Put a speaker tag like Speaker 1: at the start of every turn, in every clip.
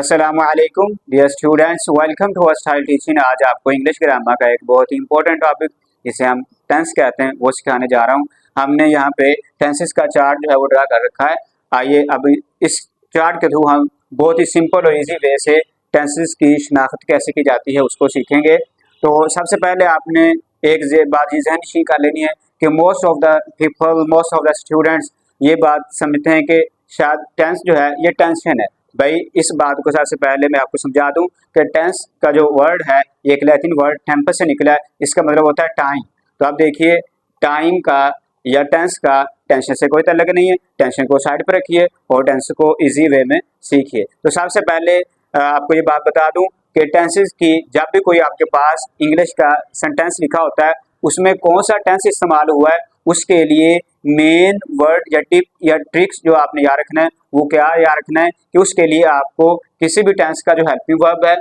Speaker 1: अस्सलामुअलैकुम dear students, welcome to style teaching. आज आपको इंग्लिश ग्रामर का एक बहुत ही इंपॉर्टेंट टॉपिक जिसे हम टेंस कहते हैं वो सिखाने जा रहा हूँ। हमने यहाँ पे टेंसेस का चार्ट जो है वो ड्रा कर रखा है। आइए अब इस चार्ट के थ्रू हम बहुत ही सिंपल और इजी वे से टेंसेस की शनाख्त कैसे की जाती है उसको सीखेंगे। तो सबसे पहले आपने एक बात ज़हन कर लेनी है कि मोस्ट ऑफ द स्टूडेंट्स ये बात समझते हैं कि शायद टेंस जो है ये टेंशन है। भाई इस बात को सबसे पहले मैं आपको समझा दूं कि टेंस का जो वर्ड है ये एक लैटिन वर्ड टेम्पस से निकला है। इसका मतलब होता है टाइम। तो आप देखिए टाइम का या टेंस का टेंशन से कोई ताल्लुक नहीं है। टेंशन को साइड पर रखिए और टेंस को इजी वे में सीखिए। तो सबसे पहले आपको ये बात बता दूं कि टेंसेस की जब भी कोई आपके पास इंग्लिश का सेंटेंस लिखा होता है उसमें कौन सा टेंस इस्तेमाल हुआ है उसके लिए मेन वर्ड या टिप या ट्रिक्स जो आपने याद रखना है वो क्या याद रखना है कि उसके लिए आपको किसी भी टेंस का जो हेल्पिंग वर्ब है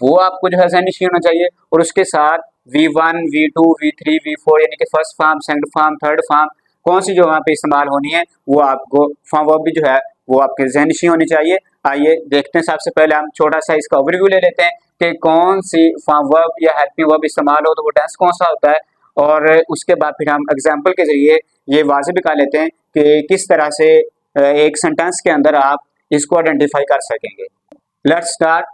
Speaker 1: वो आपको जो है ज़हनी होना चाहिए और उसके साथ V1, V2, V3, V4 यानी कि first form, second form, third form कौन सी जो वहाँ पे इस्तेमाल होनी है वो आपको फॉर्म वर्ब भी जो है वो आपके ज़हनी होनी चाहिए। आइए देखते हैं। सबसे पहले हम छोटा सा इसका ओवरव्यू ले लेते हैं कि कौन सी फॉर्म वर्ब या हेल्पिंग वर्ब इस्तेमाल हो तो वो टेंस कौन सा होता है, और उसके बाद फिर हम एग्जाम्पल के जरिए ये वाज़ेह भी कर लेते हैं कि किस तरह से एक सेंटेंस के अंदर आप इसको आइडेंटिफाई कर सकेंगे। Let's start.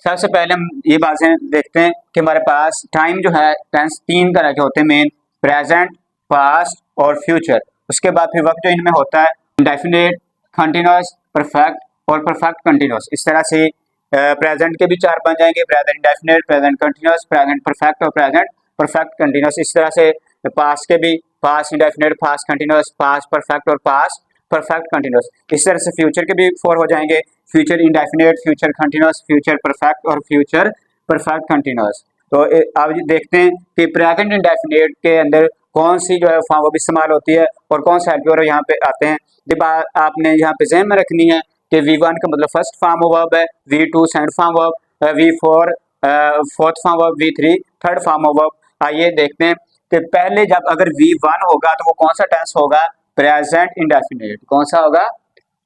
Speaker 1: सबसे पहले हम ये बातें देखते हैं कि हमारे पास टाइम जो है टेंस तीन तरह के होते हैं मेन, प्रेजेंट, पास्ट और फ्यूचर। उसके बाद फिर वक्त जो इनमें होता है इंडेफिनिट, कंटिन्यूअस, परफेक्ट और परफेक्ट कंटिन्यूअस। इस तरह से प्रेजेंट के भी चार बन जाएंगे, present indefinite, present continuous, present perfect और प्रेजेंट परफेक्ट कंटिन्यूअस। इस तरह से पास्ट के भी past indefinite, past continuous, past perfect और पास्ट परफेक्ट कंटिन्यूअस। इस तरह से फ्यूचर के भी फोर हो जाएंगे, future indefinite, future continuous, future perfect और फ्यूचर परफेक्ट कंटिन्यूअस। तो अब देखते हैं कि प्रेजेंट इंडेफिनिट के अंदर कौन सी जो है फॉर्म वर्ब इस्तेमाल होती है और कौन से हेल्पिंग वर्ब यहाँ पे आते हैं। जब आपने यहाँ पे ज़हन में रखनी है कि V1 का मतलब फर्स्ट फॉर्म वर्ब है, V2 second form verb, V4 fourth form verb, V3 third form verb. आइए देखते हैं कि पहले जब अगर V1 होगा तो वो कौन सा टेंस होगा, प्रेजेंट इंडेफिनिट। कौन सा होगा,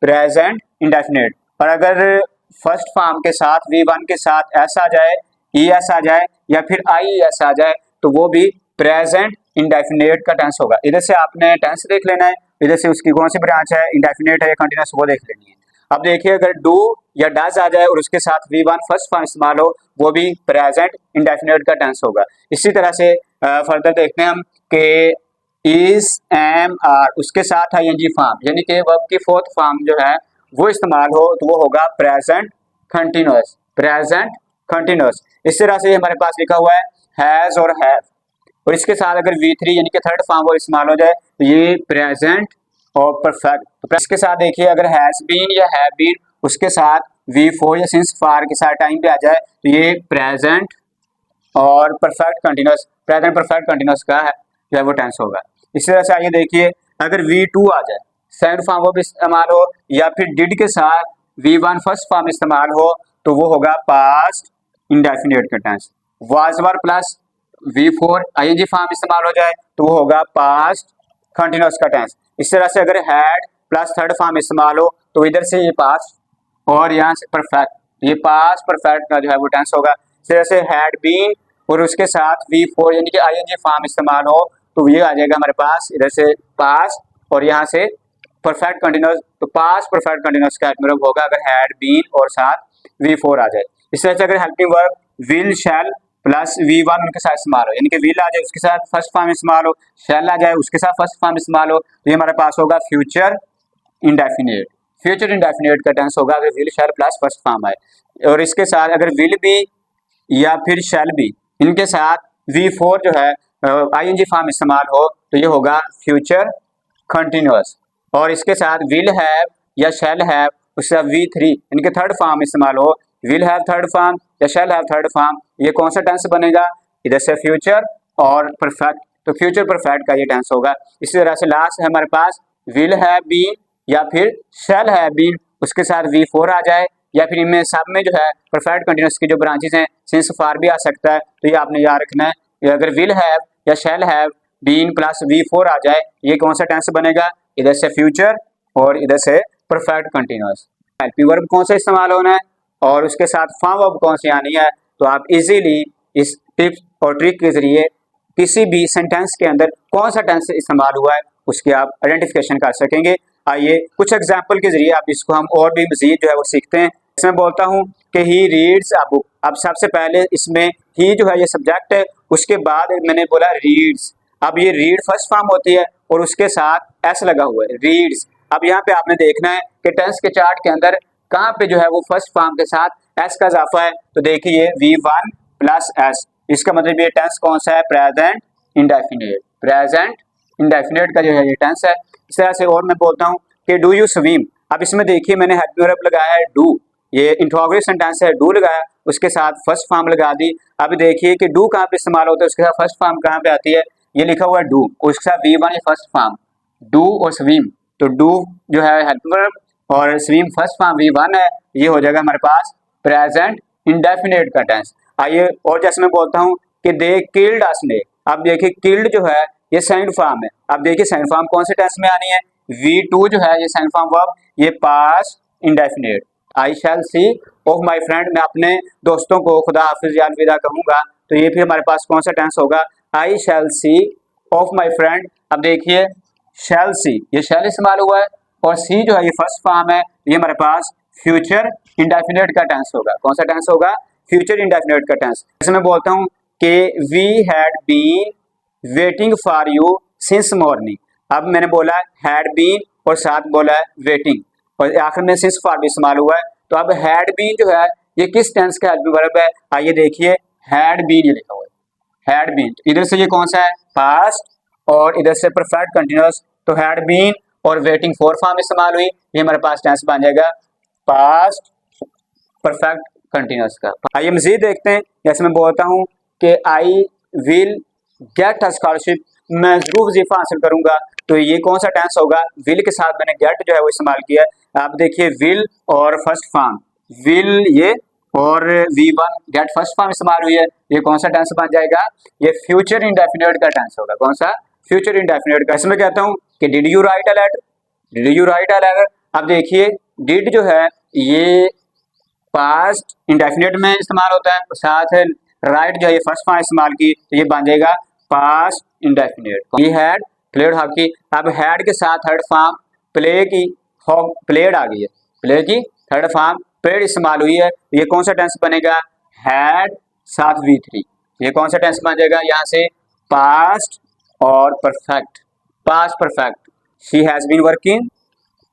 Speaker 1: प्रेजेंट इंडेफिनिट। और अगर फर्स्ट फॉर्म के साथ V1 के साथ एस आ जाए, ES आ जाए या फिर IES आ जाए तो वो भी प्रेजेंट इंडेफिनिट का टेंस होगा। इधर से आपने टेंस देख लेना है, इधर से उसकी कौन सी ब्रांच है, इंडेफिनिट है या कंटिन्यूअस, वो देख लेनी है। अब देखिए अगर डू या डज आ जाए और उसके साथ V1 फर्स्ट फॉर्म इस्तेमाल हो वो भी प्रेजेंट इंडेफिनिट का टेंस होगा। इसी तरह से फर्दर देखते हैं हम कि इज, एम, आर उसके साथ ING फॉर्म यानी कि वर्ब की फोर्थ फॉर्म जो है वो इस्तेमाल हो तो वो होगा प्रेजेंट कंटिन्यूअस, प्रेजेंट कंटिन्यूअस। इस तरह से हमारे पास लिखा हुआ है हैज और हैव, और इसके साथ अगर V3 यानी कि थर्ड फॉर्म वो इस्तेमाल हो जाए तो ये प्रेजेंट और परफेक्ट। तो इसके साथ देखिए अगर हैज बीन या हैव बीन उसके साथ V4 या सिंस फार के साथ टाइम पे आ जाए तो ये प्रेजेंट और perfect continuous, present perfect continuous का है जो है वो टेंस होगा। इस तरह से आइए देखिए अगर V2 आ जाए, सेकंड फॉर्म वो भी इस्तेमाल हो या फिर डिड के साथ V1 फर्स्ट फॉर्म इस्तेमाल हो तो वो होगा पास्ट इंडेफिनिट का tense. Was were plus V4 ING form इस्तेमाल हो जाए तो वो होगा पास्ट कंटिन्यूअस का टेंस। इस तरह से अगर हैड प्लस थर्ड फॉर्म इस्तेमाल हो तो इधर से ये पास्ट और यहाँ से परफेक्ट, ये पास्ट परफेक्ट का जो है वो टेंस होगा। इस तरह से हैड बीन और उसके साथ V4 यानी कि ING फॉर्म इस्तेमाल हो तो ये आ जाएगा हमारे पास इधर से पास्ट और यहाँ से परफेक्ट कंटिन्यूअस। तो पास्ट परफेक्ट कंटिन्यूअस का मतलब होगा अगर हैड बीन और साथ V4 आ जाए। इस तरह से अगर helping verb will, shell plus V1 उनके साथ इस्तेमाल हो यानी कि विल आ जाए उसके साथ फर्स्ट फॉर्म इस्तेमाल हो, शैल आ जाए उसके साथ फर्स्ट फॉर्म इस्तेमाल हो तो ये हमारे पास होगा फ्यूचर इंडेफिनिट। फ्यूचर इंडेफिनिट का टेंस होगा अगर will, shell plus first form आए। और इसके साथ अगर विल भी या फिर शैल भी इनके साथ V4 जो है ING फॉर्म इस्तेमाल हो तो ये होगा फ्यूचर कंटिन्यूअस। और इसके साथ विल हैव या शैल हैव उसके साथ V3 इनके थर्ड फॉर्म इस्तेमाल हो, विल हैव थर्ड फॉर्म या शैल हैव थर्ड फॉर्म, ये कौन सा टेंस बनेगा, इधर से फ्यूचर और परफेक्ट, तो फ्यूचर परफेक्ट का ये टेंस होगा। इसी तरह से लास्ट है हमारे पास विल हैव बीन या फिर शैल हैव बीन उसके साथ V4 आ जाए या फिर इनमें सब में जो है परफेक्ट कंटिन्यूअस की जो ब्रांचेस हैं सिंस फार भी आ सकता है तो ये आपने याद रखना है। अगर विल हैव या shall have been plus V4 आ जाए ये कौन सा टेंस बनेगा, इधर से फ्यूचर और इधर से परफेक्ट कंटिन्यूअस। हेल्पिंग वर्ब कौन सा इस्तेमाल होना है, और उसके साथ फॉर्म वर्ब कौन सी आनी है, तो आप इजीली इस टिप्स और ट्रिक के जरिए किसी भी सेंटेंस के अंदर कौन सा टेंस इस्तेमाल हुआ है उसकी आप आइडेंटिफिकेशन कर सकेंगे। आइए कुछ एग्जाम्पल के जरिए आप इसको हम और भी मजीद जो है वो सीखते हैं। इसमें बोलता हूँ कि ही रीड्स अ बुक। अब सबसे पहले इसमें ही जो है ये सब्जेक्ट है, उसके बाद मैंने बोला रीड्स। अब ये रीड फर्स्ट फॉर्म होती है और उसके साथ एस लगा हुआ है, रीड्स। अब यहाँ पे आपने देखना है कि टेंस के चार्ट के अंदर कहाँ पे जो है वो फर्स्ट फॉर्म के साथ एस का इजाफा है। तो देखिए V1 प्लस एस, इसका मतलब ये टेंस कौन सा है, प्रेजेंट इंडेफिनिट। प्रेजेंट इंडेफिनिट का जो है ये टेंस है। इस तरह से और मैं बोलता हूँ कि डू यू स्विम। अब इसमें देखिए मैंने हेल्पिंग वर्ब लगाया है डू, ये इंट्रोगेटिव सेंटेंस है, डू लगाया, उसके साथ फर्स्ट फॉर्म लगा दी। अब देखिए कि डू कहाँ पे इस्तेमाल होता है, उसके साथ फर्स्ट फॉर्म कहाँ पे आती है, ये लिखा हुआ है डू, उसके साथ V1 ये फर्स्ट फॉर्म, डू और स्विम। तो डू जो है हेल्पिंग वर्ब और स्विम फर्स्ट फॉर्म V1 है, ये हो जाएगा हमारे पास प्रेजेंट इंडेफिनिट का टेंस। आइए और जैसे मैं बोलता हूँ कि दे किल्ड अ स्नेक। अब देखिए किल्ड जो है ये सेकंड फॉर्म है। अब देखिए सेकंड फॉर्म कौन से टेंस में आनी है, V2 जो है ये सेकंड फॉर्म वर्ब, ये past indefinite. I shall see off my friend, मैं अपने दोस्तों को खुदा हाफिज या अलविदा कहूंगा, तो ये फिर हमारे पास कौन सा टेंस होगा, आई shall see off my friend. अब देखिए शैल सी, ये शैल इस्तेमाल हुआ है और सी जो है ये फर्स्ट फॉर्म है, ये हमारे पास फ्यूचर इंडेफिनिट का टेंस होगा। कौन सा टेंस होगा, फ्यूचर इंडेफिनिट का टेंस। जैसे मैं बोलता हूँ कि we had been waiting for you since morning. अब मैंने बोला हैड बीन और साथ बोला है वेटिंग और आखिर में सिंस फॉर भी इस्तेमाल हुआ है। तो अब हैड बीन जो है ये किस टेंस का हेल्पिंग वर्ब है, आइए देखिए हैड बीन ये लिखा हुआ है, हैड बीन। इधर से ये कौन सा है, पास्ट, और इधर से परफेक्ट कंटिन्यूअस। तो हैड बीन और वेटिंग फोर फॉर्म इस्तेमाल हुई, ये हमारे पास टेंस बन जाएगा पास्ट परफेक्ट कंटिन्यूअस का। आइए मजीद देखते हैं। जैसे मैं बोलता हूँ कि I will get a scholarship, मैं जरूर वजीफा हासिल करूंगा, तो ये कौन सा टेंस होगा, विल के साथ मैंने गेट जो है वो इस्तेमाल किया है। आप देखिए विल और फर्स्ट फॉर्म, विल ये और V1 गेट फर्स्ट फॉर्म इस्तेमाल हुई है, ये कौन सा टेंस बन जाएगा, ये फ्यूचर इंडेफिनिट का टेंस होगा। कौन सा, फ्यूचर इंडेफिनिट का। इसमें कहता हूँ कि did you write a letter, did you write a letter. अब देखिए डिड जो है ये पास्ट इंडेफिनिट में इस्तेमाल होता है, साथ राइट जो है ये फर्स्ट फॉर्म इस्तेमाल की, तो ये बन जाएगा पास्ट इंडेफिनिट। ये हैड प्लेड हॉकी। अब हैड के साथ थर्ड फॉर्म प्ले की प्लेड आ गई है, प्ले की थर्ड फॉर्म प्लेड इस्तेमाल हुई है, ये कौन सा टेंस बनेगा, हैड साथ V3, ये कौन सा टेंस बन जाएगा, यहाँ से पास्ट और perfect, past perfect. She has been working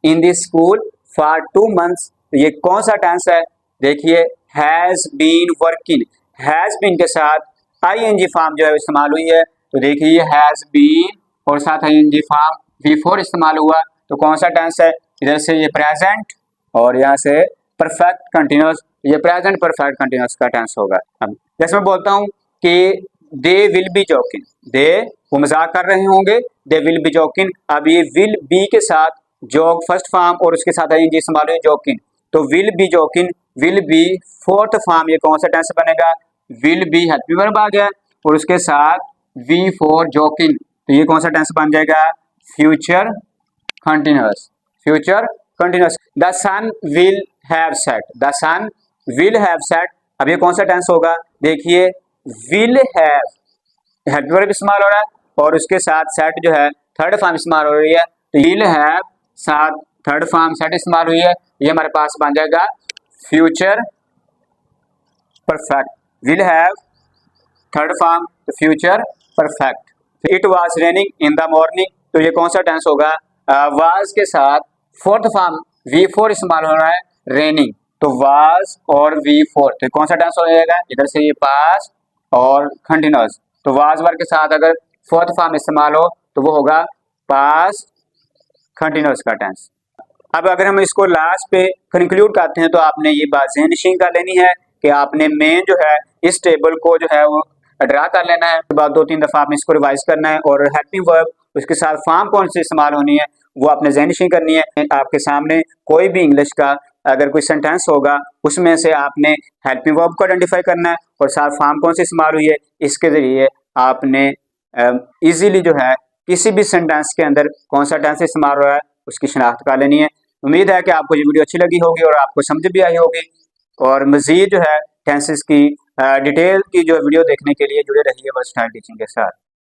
Speaker 1: in this school for 2 months, ये कौन सा टेंस है, देखिए has been working, has been के साथ ING फॉर्म जो है इस्तेमाल हुई है, तो देखिए हैज बीन और साथ ING फॉर्म V4 इस्तेमाल हुआ, तो कौन सा टेंस है, इधर से ये प्रेजेंट और यहाँ से परफेक्ट कंटिन्यूअस, ये प्रेजेंट परफेक्ट कंटिन्यूअस का टेंस होगा। अब जैसे मैं बोलता हूँ कि दे विल बी जोकिंग, दे वो मजाक कर रहे होंगे, दे विल बी जोकिंग। अब ये विल बी के साथ जोक फर्स्ट फॉर्म और उसके साथ ING इस्तेमाल हुई जोकिंग, तो will be joking, will be fourth form, ये कौन सा टेंस बनेगा, विल बी हेल्पिंग वर्ब आ गया और उसके साथ V4 जोकिंग, तो ये कौन सा टेंस बन जाएगा, future continuous, future continuous. The sun will have set, the sun will have set. अब ये कौन सा टेंस होगा, देखिए विल हैव हेल्पिंग वर्ब इस्तेमाल हो रहा है और उसके साथ सेट जो है थर्ड फॉर्म इस्तेमाल हो रही है, तो विल हैव साथ थर्ड फॉर्म सेट इस्तेमाल हुई है, ये हमारे पास बन जाएगा future perfect. Will have third form future perfect. It was raining in the morning, तो ये कौन सा टेंस होगा, वाज के साथ फोर्थ फॉर्म V4 इस्तेमाल हो रहा है, रेनिंग, तो वाज और V4, तो कौन सा टेंस हो जाएगा, इधर से ये पास्ट और कंटिन्यूअस, तो वाज वर्ग के साथ अगर फोर्थ फॉर्म इस्तेमाल हो तो वो होगा पास्ट कंटिन्यूअस का टेंस। अब अगर हम इसको लास्ट पे कंक्लूड करते हैं तो आपने ये बात ज़हन नशीन कर लेनी है कि आपने मेन जो है इस टेबल को जो है वो ड्रा कर लेना है, बाद 2-3 दफ़ा आपने इसको रिवाइज करना है और हेल्पिंग वर्ब उसके साथ फॉर्म कौन सी इस्तेमाल होनी है वो आपने ज़हन नशीन करनी है। आपके सामने कोई भी इंग्लिश का अगर कोई सेंटेंस होगा उसमें से आपने हेल्पिंग वर्ब को आइडेंटिफाई करना है और साथ फॉर्म कौन सी इस्तेमाल हुई है, इसके ज़रिए आपने ईजीली जो है किसी भी सेंटेंस के अंदर कौन सा टेंस इस्तेमाल हो रहा है उसकी शनाख्त कर लेनी है। उम्मीद है कि आपको ये वीडियो अच्छी लगी होगी और आपको समझ भी आई होगी। और मज़ीद जो है टेंसेस की डिटेल की जो वीडियो देखने के लिए जुड़े रहिए वर्सटाइल टीचिंग के साथ।